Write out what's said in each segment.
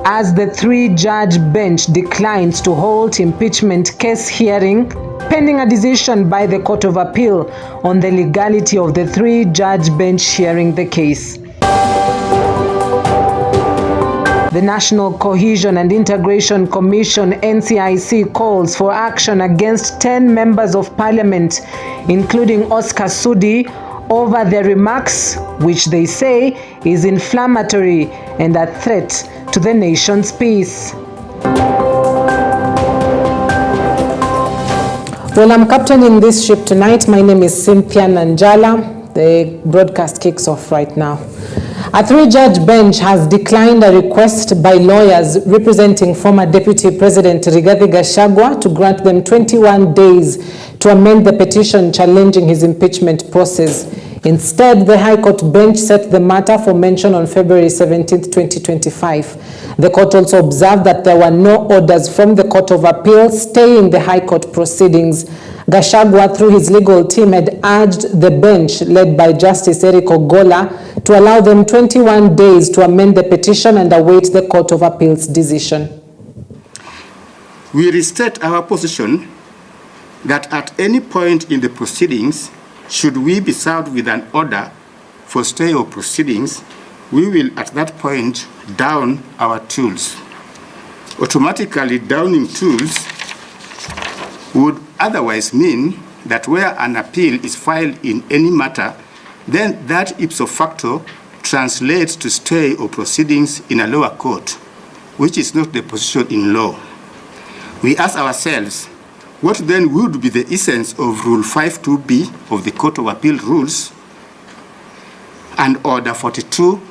as the three-judge bench declines to hold impeachment case hearing pending a decision by the Court of Appeal on the legality of the three-judge bench hearing the case. The National Cohesion and Integration Commission (NCIC) calls for action against 10 members of parliament, including Oscar Sudi, over their remarks, which they say is inflammatory and a threat to the nation's peace. Well, I'm captaining this ship tonight. My name is Cynthia Nanjala. The broadcast kicks off right now. A three-judge bench has declined a request by lawyers representing former Deputy President Rigathi Gachagua to grant them 21 days to amend the petition challenging his impeachment process. Instead, the High Court bench set the matter for mention on February 17, 2025. The court also observed that there were no orders from the Court of Appeal staying the High Court proceedings. Gachagua, through his legal team, had urged the bench, led by Justice Eric Ogola, to allow them 21 days to amend the petition and await the Court of Appeal's decision. We restate our position that at any point in the proceedings, should we be served with an order for stay of proceedings, we will at that point down our tools. Automatically downing tools would otherwise mean that where an appeal is filed in any matter, then that ipso facto translates to stay of proceedings in a lower court, which is not the position in law. We ask ourselves, what then would be the essence of Rule 52B of the Court of Appeal rules and Order 42,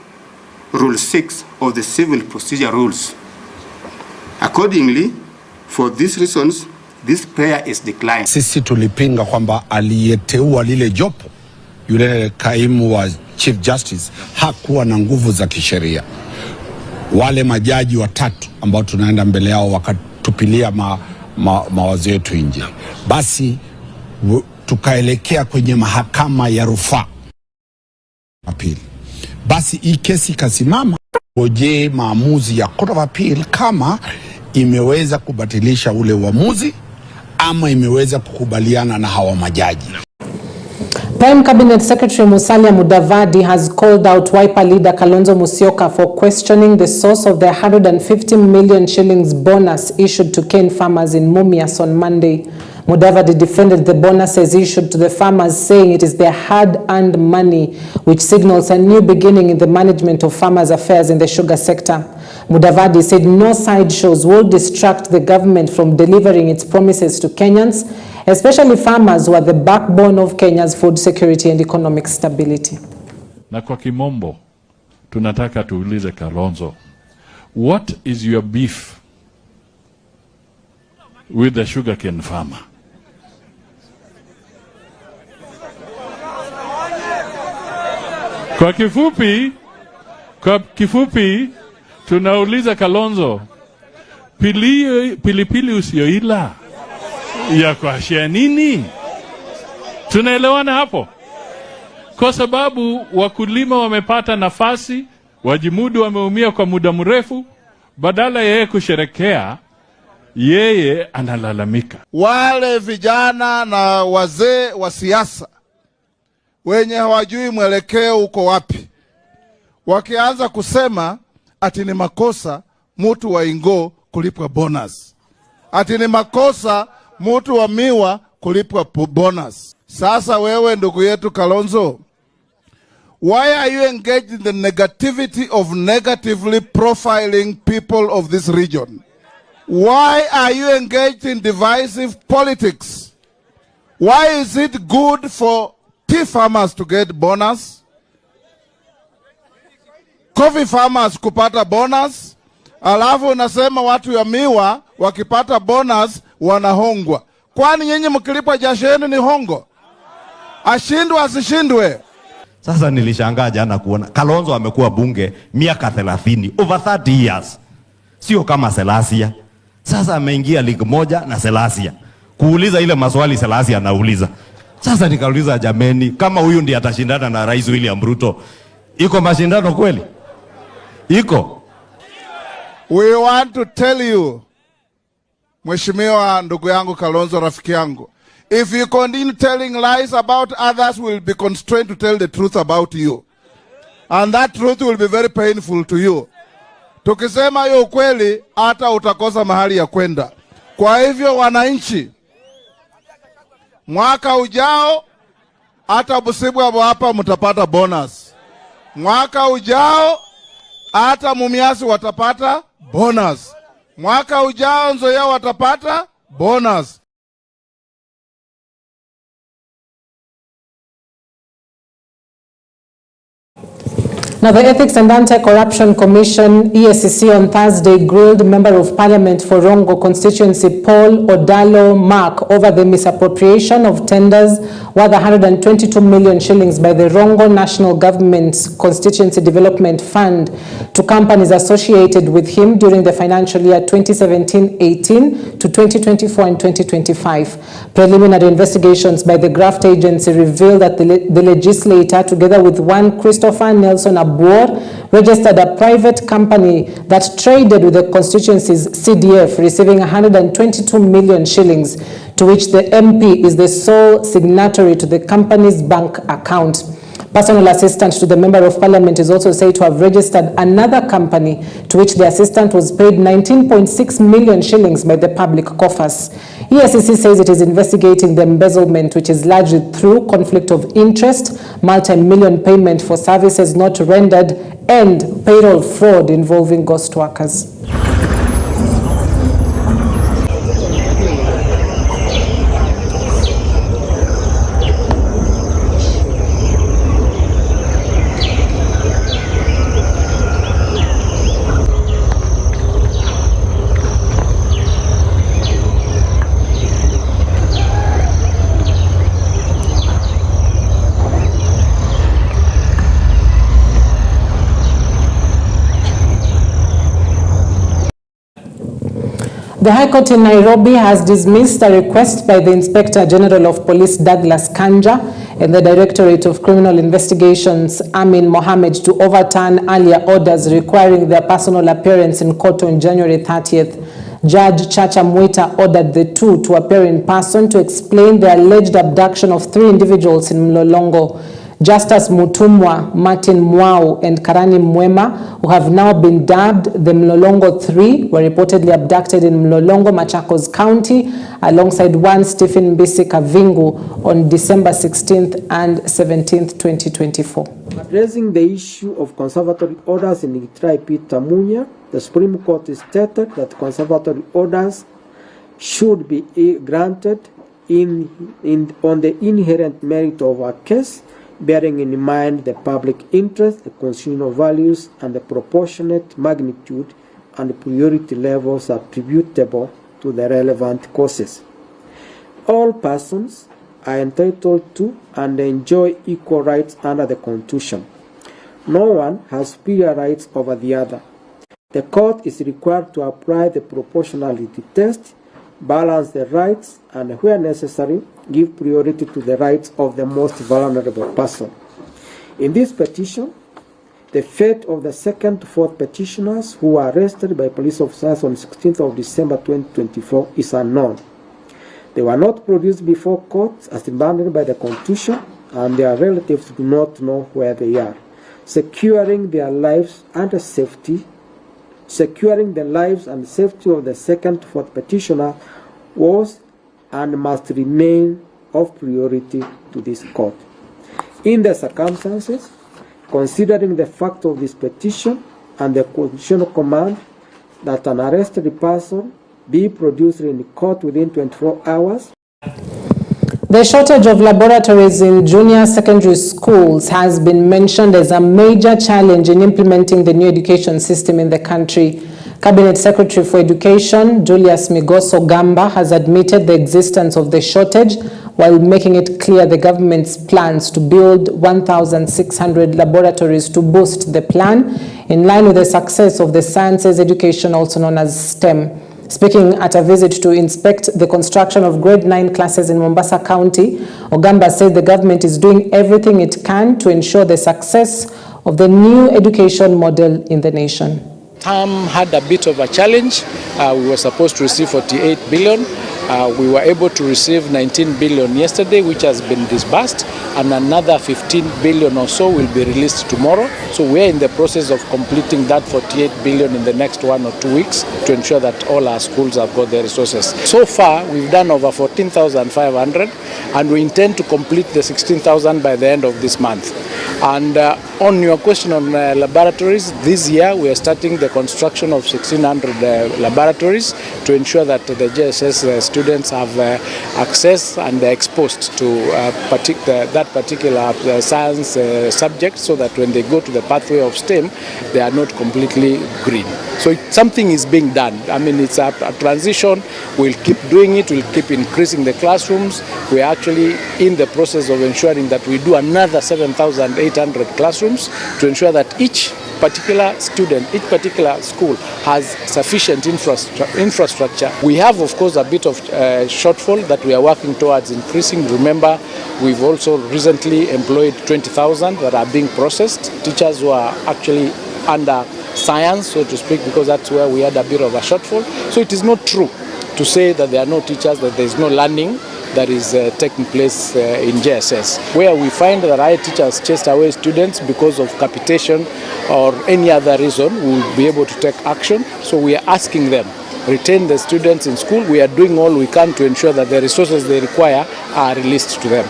Rule 6 of the Civil Procedure rules? Accordingly, for these reasons, this prayer is declined. Sisi tulipinga kwamba aliyeteua lile jopo, yule kaimu wa Chief Justice, hakuwa na nguvu za kisheria. Wale majaji watatu ambao tunaenda mbele yao wakatupilia mawazo yetu nje. Basi tukaelekea kwenye mahakama ya rufaa appeal. Basi hii kesi kasimama, ngoje maamuzi ya Court of Appeal kama imeweza kubatilisha ule uamuzi ama imeweza kukubaliana na hawa majaji. Prime Cabinet Secretary Musalia Mudavadi has called out Wiper leader Kalonzo Musyoka for questioning the source of the 150 million shillings bonus issued to cane farmers in Mumias on Monday. Mudavadi defended the bonuses issued to the farmers, saying it is their hard-earned money, which signals a new beginning in the management of farmers' affairs in the sugar sector. Mudavadi said no sideshows will distract the government from delivering its promises to Kenyans, especially farmers who are the backbone of Kenya's food security and economic stability. Na kwa kimombo, tunataka tuulize Kalonzo, what is your beef with the sugarcane farmer? Kwa kifupi, tunauliza Kalonzo, pilipili usioila ya kuashia nini? Tunaelewana hapo? Kwa sababu wakulima wamepata nafasi, wajimudu wameumia kwa muda mrefu, badala yeye kusherekea, yeye analalamika. Wale vijana na wazee wa siasa wenye hawajui mwelekeo uko wapi, wakianza kusema ati ni makosa mtu wa Ingo kulipwa bonus, ati ni makosa mtu wa Miwa kulipwa bonus. Sasa wewe ndugu yetu Kalonzo, why are you engaged in the negativity of negatively profiling people of this region? Why are you engaged in divisive politics? Why is it good for tea farmers to get bonus, coffee farmers kupata bonus, alafu unasema watu ya Miwa wakipata bonus wanahongwa? Kwani nyinyi mkilipwa jasho yenu ni hongo? Ashindwe asishindwe? Sasa nilishangaa jana kuona Kalonzo amekuwa bunge miaka 30, over 30 years. Sio kama Selasia. Sasa ameingia ligi moja na Selasia, kuuliza ile maswali Selasia anauliza. Sasa nikauliza, jameni, kama huyu ndiye atashindana na Rais William Ruto, iko mashindano kweli? Iko? We want to tell you, Mheshimiwa ndugu yangu Kalonzo, rafiki yangu, if you continue telling lies about others, we'll be constrained to tell the truth about you. And that truth will be very painful to you. Tukisema hiyo ukweli, hata utakosa mahali ya kwenda. Kwa hivyo wananchi, mwaka ujao, hata Busibwa hapa mtapata bonus. Mwaka ujao, hata Mumias watapata bonus. Mwaka ujao Nzoia watapata bonus. Now, the Ethics and Anti-Corruption Commission, EACC, on Thursday grilled Member of Parliament for Rongo constituency Paul Odalo Mark over the misappropriation of tenders worth 122 million shillings by the Rongo National Government's Constituency Development Fund to companies associated with him during the financial year 2017-18 to 2024 and 2025. Preliminary investigations by the Graft Agency revealed that the legislator, together with one Christopher Nelson Abor, registered a private company that traded with the constituency's CDF, receiving 122 million shillings, to which the MP is the sole signatory to the company's bank account. Personal assistant to the Member of Parliament is also said to have registered another company to which the assistant was paid 19.6 million shillings by the public coffers. EACC says it is investigating the embezzlement, which is largely through conflict of interest, multi-million payment for services not rendered, and payroll fraud involving ghost workers. The High Court in Nairobi has dismissed a request by the Inspector General of Police Douglas Kanja and the Directorate of Criminal Investigations Amin Mohammed to overturn earlier orders requiring their personal appearance in court on January 30th. Judge Chacha Mwita ordered the two to appear in person to explain the alleged abduction of 3 individuals in Mlolongo. Justice Mutumwa, Martin Mwau, and Karani Mwema, who have now been dubbed the Mlolongo 3, were reportedly abducted in Mlolongo, Machakos County, alongside one Stephen Mbisi Kavingu on December 16th and 17th, 2024. Addressing the issue of conservatory orders in Gitrai Tamunya, the Supreme Court stated that conservatory orders should be granted on the inherent merit of a case, bearing in mind the public interest, the constitutional values, and the proportionate magnitude and priority levels attributable to the relevant causes. All persons are entitled to and enjoy equal rights under the Constitution. No one has superior rights over the other. The court is required to apply the proportionality test, balance the rights, and where necessary, give priority to the rights of the most vulnerable person. In this petition, the fate of the second to fourth petitioners who were arrested by police officers on 16th of December 2024 is unknown. They were not produced before court as demanded by the Constitution, and their relatives do not know where they are. Securing the lives and safety of the second to fourth petitioner was and must remain of priority to this court. In the circumstances, considering the fact of this petition and the constitutional command that an arrested person be produced in court within 24 hours. The shortage of laboratories in junior secondary schools has been mentioned as a major challenge in implementing the new education system in the country. Cabinet Secretary for Education, Julius Migoso Gamba, has admitted the existence of the shortage while making it clear the government's plans to build 1,600 laboratories to boost the plan in line with the success of the sciences education, also known as STEM. Speaking at a visit to inspect the construction of grade 9 classes in Mombasa County, Ogamba said the government is doing everything it can to ensure the success of the new education model in the nation. term had a bit of a challenge. We were supposed to receive 48 billion. We were able to receive 19 billion yesterday, which has been disbursed, and another 15 billion or so will be released tomorrow. So we're in the process of completing that 48 billion in the next 1 or 2 weeks to ensure that all our schools have got the resources. So far, we've done over 14,500, and we intend to complete the 16,000 by the end of this month. And on your question on laboratories, this year we are starting the construction of 1,600 laboratories to ensure that the GSS students have access and are exposed to that particular science subject, so that when they go to the pathway of STEM, they are not completely green. So something is being done. I mean, it's a transition. We'll keep doing it. We'll keep increasing the classrooms. We're actually in the process of ensuring that we do another 7,800 classrooms to ensure that each particular student, each particular school has sufficient infrastructure. We have, of course, a bit of shortfall that we are working towards increasing. Remember, we've also recently employed 20,000 that are being processed, teachers who are actually under science, so to speak, because that's where we had a bit of a shortfall. So it is not true to say that there are no teachers, that there is no learning that is taking place in JSS. Where we find that our teachers chased away students because of capitation or any other reason, we will be able to take action. So we are asking them, retain the students in school. We are doing all we can to ensure that the resources they require are released to them.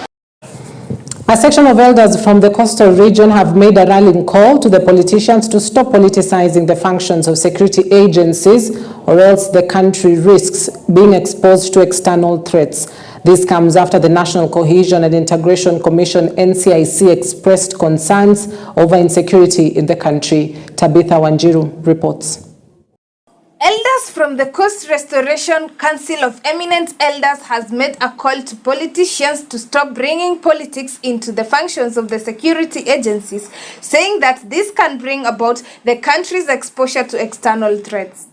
A section of elders from the coastal region have made a rallying call to the politicians to stop politicizing the functions of security agencies, or else the country risks being exposed to external threats. This comes after the National Cohesion and Integration Commission NCIC expressed concerns over insecurity in the country. Tabitha Wanjiru reports. Elders from the Coast Restoration Council of Eminent Elders has made a call to politicians to stop bringing politics into the functions of the security agencies, saying that this can bring about the country's exposure to external threats.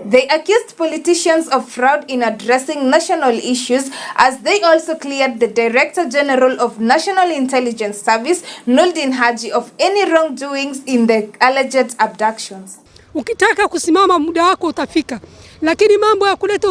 They accused politicians of fraud in addressing national issues, as they also cleared the Director General of National Intelligence Service, Nuldin Haji, of any wrongdoings in the alleged abductions. Ukitaka kusimama muda wako utafika, lakini mambo ya kuleta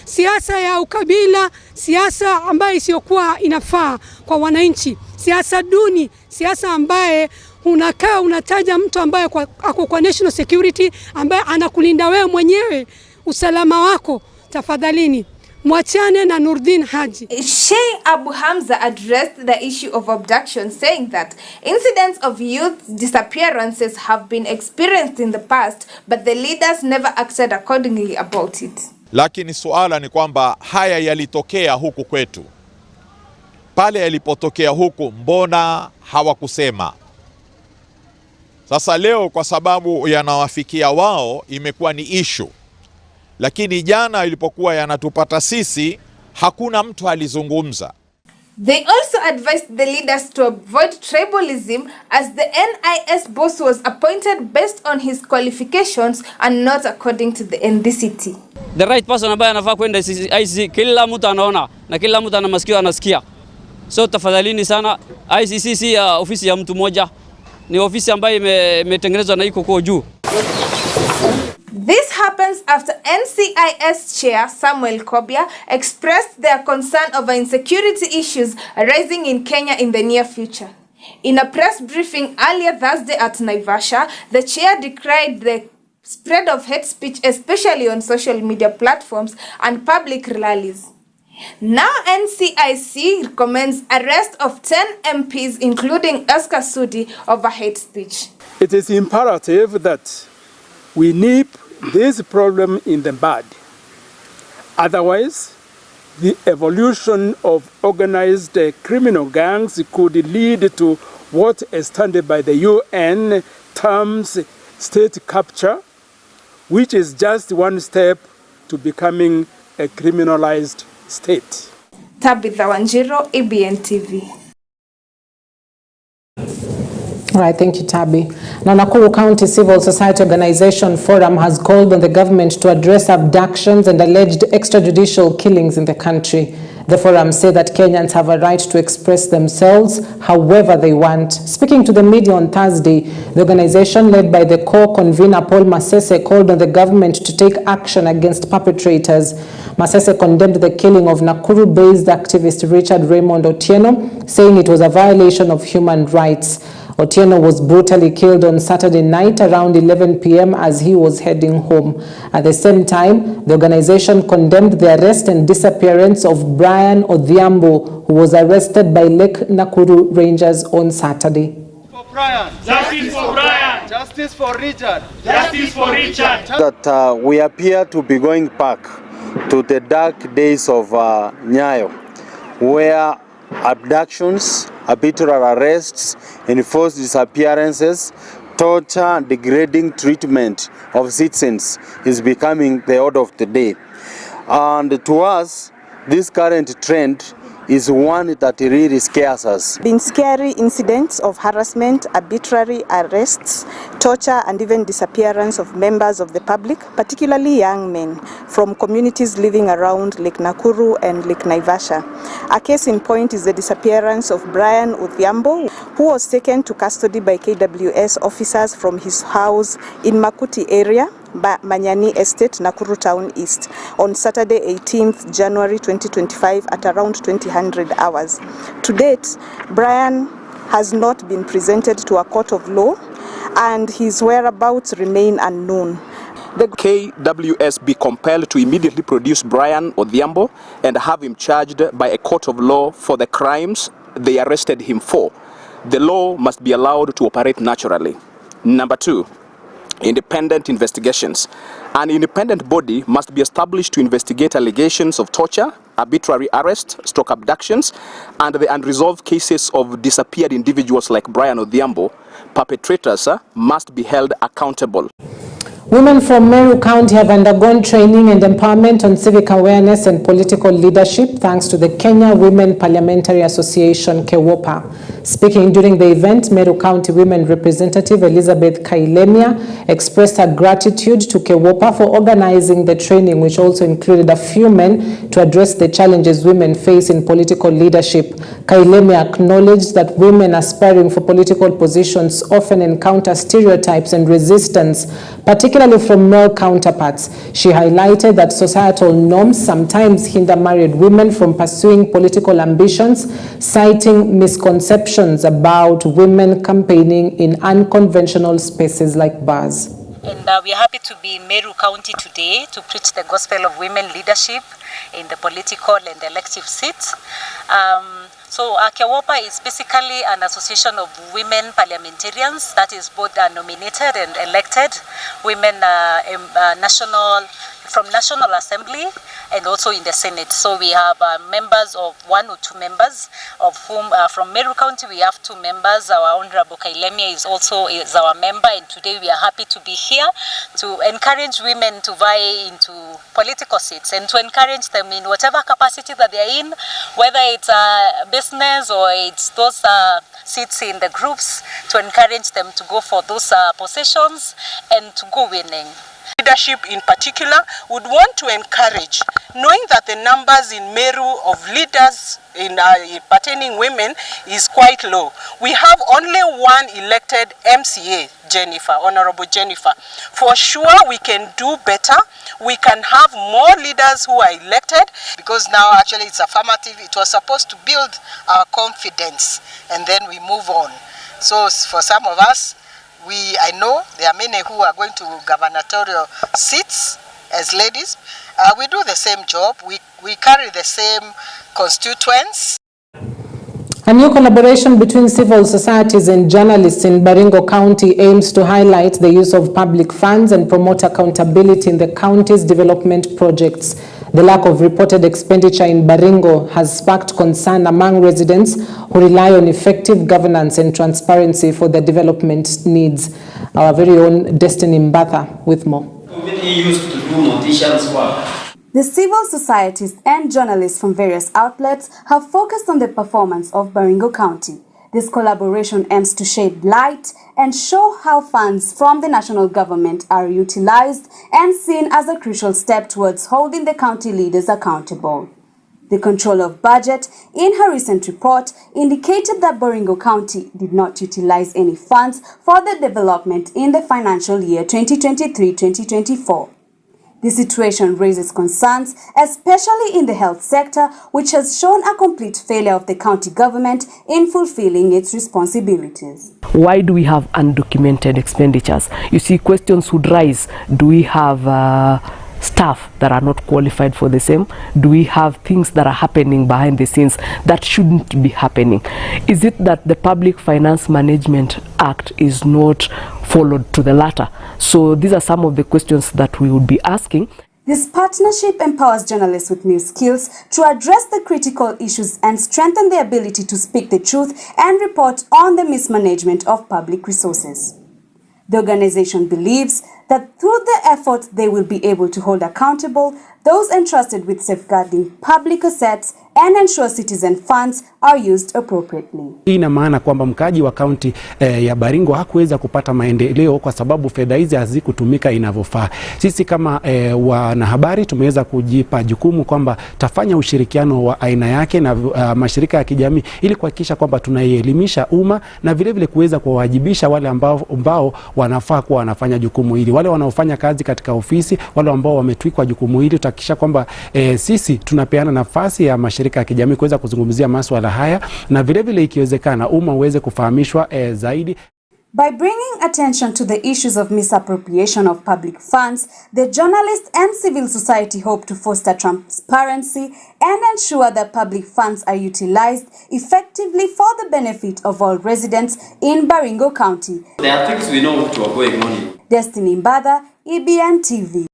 siasa ya ukabila, siasa ambayo isiyokuwa inafaa kwa wananchi, siasa duni, siasa ambaye unakaa unataja mtu ambaye ako kwa national security, ambaye anakulinda wewe mwenyewe usalama wako, tafadhalini mwachane na Nurdin Haji. Sheikh Abu Hamza addressed the issue of abduction, saying that incidents of youth disappearances have been experienced in the past, but the leaders never acted accordingly about it. Lakini suala ni kwamba haya yalitokea huku kwetu. Pale yalipotokea huku, mbona hawakusema? Sasa leo kwa sababu yanawafikia wao imekuwa ni issue. Lakini jana ilipokuwa yanatupata sisi, hakuna mtu alizungumza. They also advised the leaders to avoid tribalism, as the NIS boss was appointed based on his qualifications and not according to the NDCT. The right person ambaye anafaa kwenda ICC, kila mtu anaona na kila mtu ana masikio anasikia. So tafadhalini sana, ICC si ofisi ya mtu moja, ni ofisi ambayo imetengenezwa na iko kwa juu. This happens after NCIS Chair Samuel Kobia expressed their concern over insecurity issues arising in Kenya in the near future. In a press briefing earlier Thursday at Naivasha, the chair decried the spread of hate speech, especially on social media platforms and public rallies. Now NCIC recommends arrest of 10 MPs, including Oscar Sudi, over hate speech. It is imperative that we nip this problem in the bud. Otherwise, the evolution of organized criminal gangs could lead to what is standard by the UN terms state capture, which is just one step to becoming a criminalized state. Tabitha Wanjiru, EBN TV. All right, thank you, Tabi. Now, Nakuru County Civil Society Organization Forum has called on the government to address abductions and alleged extrajudicial killings in the country. The forum say that Kenyans have a right to express themselves however they want. Speaking to the media on Thursday, the organization led by the co-convener Paul Masese called on the government to take action against perpetrators. Masese condemned the killing of Nakuru-based activist Richard Raymond Otieno, saying it was a violation of human rights. Otieno was brutally killed on Saturday night around 11 p.m. as he was heading home. At the same time, the organization condemned the arrest and disappearance of Brian Odhiambo, who was arrested by Lake Nakuru Rangers on Saturday. For Brian. Justice for Brian. Justice for Richard. Justice for Richard. That we appear to be going back to the dark days of Nyayo, where abductions, arbitrary arrests, enforced disappearances, torture and degrading treatment of citizens is becoming the order of the day. And to us, this current trend is one that really scares us. Been scary incidents of harassment, arbitrary arrests, torture and even disappearance of members of the public, particularly young men from communities living around Lake Nakuru and Lake Naivasha. A case in point is the disappearance of Brian Odhiambo, who was taken to custody by KWS officers from his house in Makuti area, Manyani Estate, Nakuru Town East, on Saturday 18th January 2025 at around 2000 hours. To date, Brian has not been presented to a court of law and his whereabouts remain unknown. The KWS be compelled to immediately produce Brian Odhiambo and have him charged by a court of law for the crimes they arrested him for. The law must be allowed to operate naturally. Number 2, independent investigations. An independent body must be established to investigate allegations of torture, arbitrary arrest, stroke abductions, and the unresolved cases of disappeared individuals like Brian Odhiambo. Perpetrators must be held accountable. Women from Meru County have undergone training and empowerment on civic awareness and political leadership thanks to the Kenya Women Parliamentary Association, KEWOPA. Speaking during the event, Meru County Women Representative Elizabeth Kailemia expressed her gratitude to KEWOPA for organizing the training, which also included a few men to address the challenges women face in political leadership. Kailemia acknowledged that women aspiring for political positions often encounter stereotypes and resistance, particularly from male counterparts. She highlighted that societal norms sometimes hinder married women from pursuing political ambitions, citing misconceptions about women campaigning in unconventional spaces like bars. And we are happy to be in Meru County today to preach the gospel of women leadership in the political and elective seats. So KEWOPA is basically an association of women parliamentarians that is both nominated and elected women from National Assembly and also in the Senate. So we have members of 1 or 2 members, of whom from Meru County we have 2 members. Our Honorable Kailemia is our member, and today we are happy to be here to encourage women to vie into political seats and to encourage them in whatever capacity that they are in, whether it's business or it's those seats in the groups, to encourage them to go for those positions and to go winning. Leadership in particular would want to encourage, knowing that the numbers in Meru of leaders in pertaining women is quite low. We have only 1 elected MCA, Jennifer, Honorable Jennifer. For sure we can do better. We can have more leaders who are elected, because now actually it's affirmative. It was supposed to build our confidence and then we move on. So for some of us, I know there are many who are going to gubernatorial seats as ladies. We do the same job. We carry the same constituents. A new collaboration between civil societies and journalists in Baringo County aims to highlight the use of public funds and promote accountability in the county's development projects. The lack of reported expenditure in Baringo has sparked concern among residents who rely on effective governance and transparency for their development needs. Our very own Destiny Mbatha with more. Used to do morticians work. The civil societies and journalists from various outlets have focused on the performance of Baringo County. This collaboration aims to shed light and show how funds from the national government are utilized and seen as a crucial step towards holding the county leaders accountable. The Controller of Budget, in her recent report, indicated that Baringo County did not utilize any funds for the development in the financial year 2023-2024. The situation raises concerns, especially in the health sector, which has shown a complete failure of the county government in fulfilling its responsibilities. Why do we have undocumented expenditures? You see, questions would rise. Do we have staff that are not qualified for the same? Do we have things that are happening behind the scenes that shouldn't be happening? Is it that the Public Finance Management Act is not followed to the latter? So these are some of the questions that we would be asking. This partnership empowers journalists with new skills to address the critical issues and strengthen their ability to speak the truth and report on the mismanagement of public resources. The organization believes that through the effort they will be able to hold accountable those entrusted with safeguarding public assets and ensure citizen funds are used appropriately. Hii ina maana kwamba mkaji wa kaunti ya Baringo hakuweza kupata maendeleo kwa sababu fedha hizi hazikutumika inavyofaa. Sisi kama wanahabari tumeweza kujipa jukumu kwamba tafanya ushirikiano wa aina yake na mashirika ya kijamii ili kuhakikisha kwamba tunaielimisha umma na vile vile kuweza kuwajibisha wale ambao wanafaa kuwa wanafanya jukumu hili. Wale wanaofanya kazi katika ofisi, wale ambao wametwikwa jukumu hili, tutahakikisha kwamba sisi tunapeana nafasi ya mashirika ya kijamii kuweza kuzungumzia masuala haya na vile vile ikiwezekana umma uweze kufahamishwa zaidi. By bringing attention to the issues of misappropriation of public funds, the journalists and civil society hope to foster transparency and ensure that public funds are utilized effectively for the benefit of all residents in Baringo County. There are things we know what are going on. Destiny Mbada, EBN TV.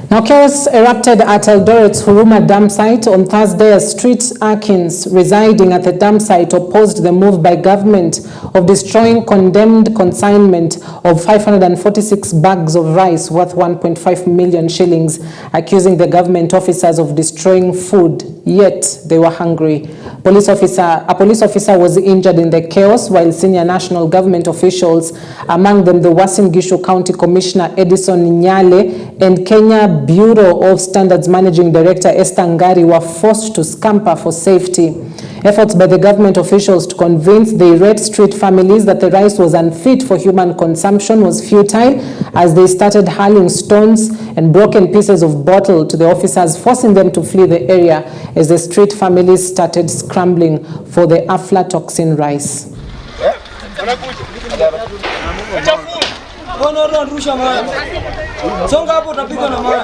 Now, chaos erupted at Eldoret's Huruma dam site on Thursday as street urchins residing at the dam site opposed the move by government of destroying condemned consignment of 546 bags of rice worth 1.5 million shillings, accusing the government officers of destroying food, yet they were hungry. A police officer was injured in the chaos, while senior national government officials, among them the Uasin Gishu County Commissioner Edison Nyale and Kenya Bureau of Standards Managing Director Esther Ngari, were forced to scamper for safety. Efforts by the government officials to convince the irate street families that the rice was unfit for human consumption was futile, as they started hurling stones and broken pieces of bottle to the officers, forcing them to flee the area as the street families started scrambling for the aflatoxin rice. Songa hapo utapigwa na mawe.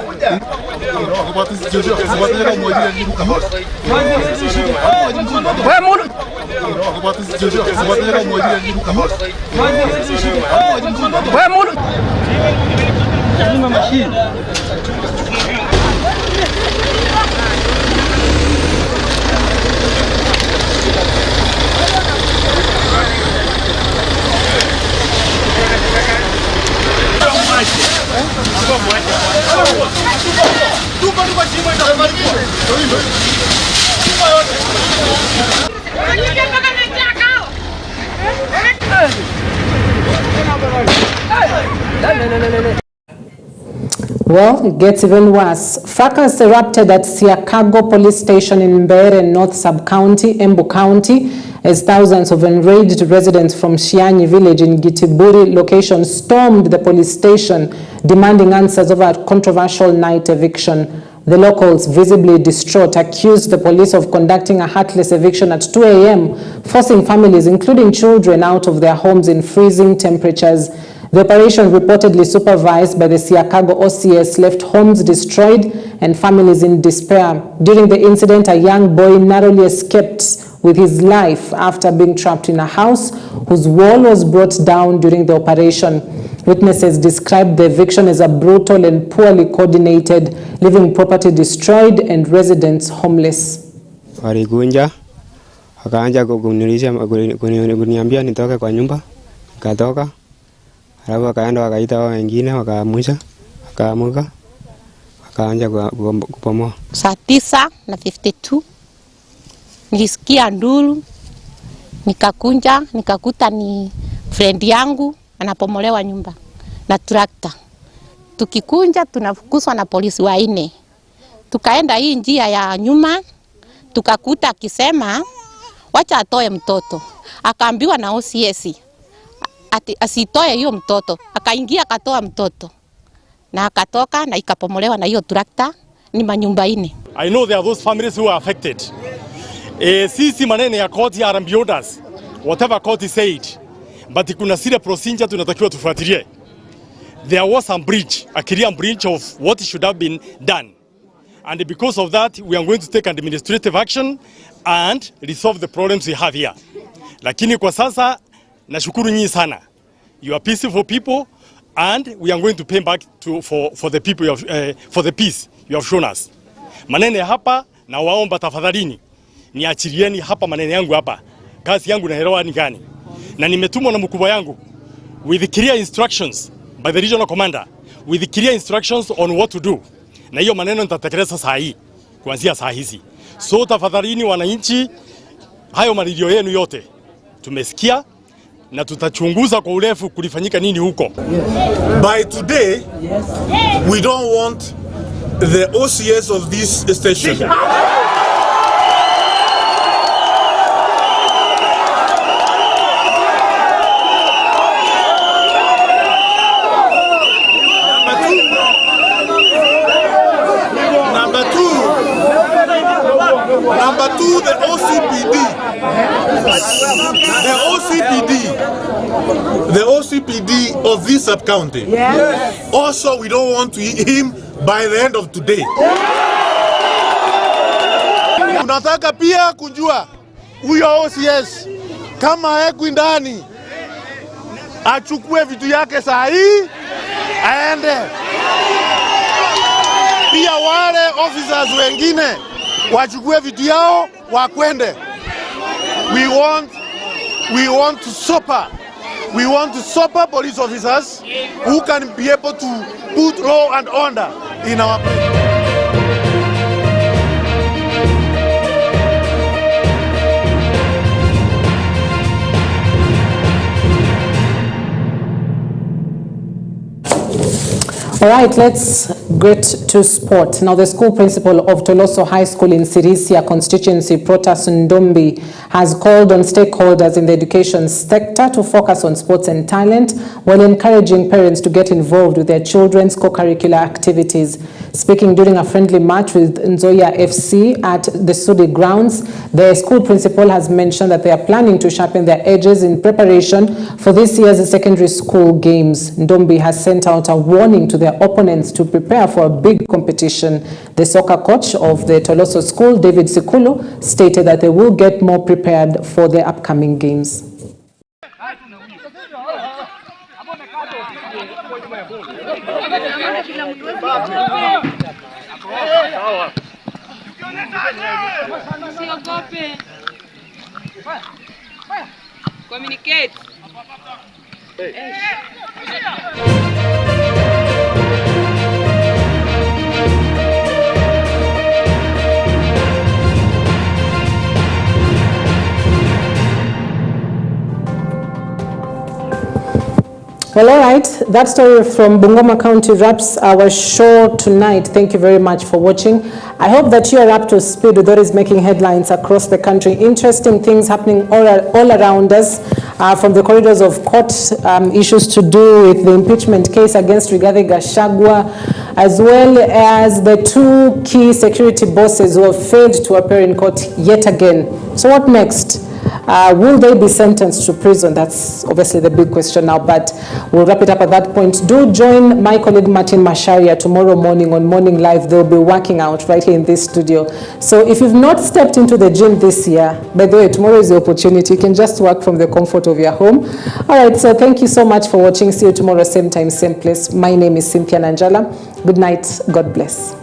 Well, it gets even worse. Fracas erupted at Siakago Police Station in Mbeere North Sub-County, Embu County, as thousands of enraged residents from Shianyi village in Gitiburi location stormed the police station, demanding answers over a controversial night eviction. The locals, visibly distraught, accused the police of conducting a heartless eviction at 2 a.m., forcing families, including children, out of their homes in freezing temperatures. The operation, reportedly supervised by the Siakago OCS, left homes destroyed and families in despair. During the incident, a young boy narrowly escaped with his life after being trapped in a house whose wall was brought down during the operation. Witnesses described the eviction as a brutal and poorly coordinated, leaving property destroyed and residents homeless. Walikunja, wakaanza kuniambia nitoke kwa nyumba, nikatoka. Alafu wakaenda wakaita wao wengine, wakaamusha, wakaamuka, wakaanza kupomoa. Saa 9:52 nilisikia nduru, nikakunja, nikakuta ni friend yangu anapomolewa nyumba na trakta. Tukikunja tunafukuswa na polisi 4. Tukaenda hii njia ya nyuma, tukakuta akisema wacha atoe mtoto. Akaambiwa na OCS ati asitoe hiyo mtoto. Akaingia akatoa mtoto. Na akatoka na ikapomolewa na hiyo trakta, ni manyumba 4. I know there are those families who are affected. Sisi maneno ya court ya R&B orders, whatever court said, but kuna sile procedure tunatakiwa tufuatilie. There was some breach, a clear breach of what should have been done. And because of that, we are going to take administrative action and resolve the problems we have here. Lakini kwa sasa, nashukuru nyinyi sana. You are peaceful people, and we are going to pay back for the people, for the peace you have shown us. Manene hapa, na waomba tafadhalini, niachilieni hapa manene yangu hapa. Kazi yangu naelewa ni gani. Na nimetumwa na mkubwa yangu with clear instructions by the regional commander, with clear instructions on what to do. Na hiyo maneno nitatekeleza saa hii, kuanzia saa hizi. So tafadhalini wananchi, hayo malilio yenu yote tumesikia na tutachunguza kwa urefu kulifanyika nini huko. By today, we don't want the OCS of this station Number two, the OCPD of this sub-county. Yes. Also, we don't want him by the end of today. Tunataka pia kujua huyo OCS kama heko ndani achukue vitu yake saa hii aende. Pia wale officers wengine wachukue vitu yao wakwende. We want to super police officers who can be able to put law and order in our place. All right, let's get to sport. Now, the school principal of Toloso High School in Sirisia constituency, Protas Ndombi, has called on stakeholders in the education sector to focus on sports and talent while encouraging parents to get involved with their children's co-curricular activities. Speaking during a friendly match with Nzoia FC at the Sudi grounds, the school principal has mentioned that they are planning to sharpen their edges in preparation for this year's secondary school games. Ndombi has sent out a warning to their opponents to prepare for a big competition. The soccer coach of the Toloso school, David Sikulu, stated that they will get more prepared for the upcoming games. Communicate. Well, all right, that story from Bungoma County wraps our show tonight. Thank you very much for watching. I hope that you are up to speed with what is making headlines across the country. Interesting things happening all around us, from the corridors of court, issues to do with the impeachment case against GACHAGUA, as well as the two key security bosses who have failed to appear in court yet again. So what next? Will they be sentenced to prison? That's obviously the big question now, but we'll wrap it up at that point. Do join my colleague Martin Masharia tomorrow morning on Morning Live. They'll be working out right here in this studio. So if you've not stepped into the gym this year, by the way, tomorrow is the opportunity. You can just work from the comfort of your home. All right, so thank you so much for watching. See you tomorrow, same time, same place. My name is Cynthia Nanjala. Good night. God bless.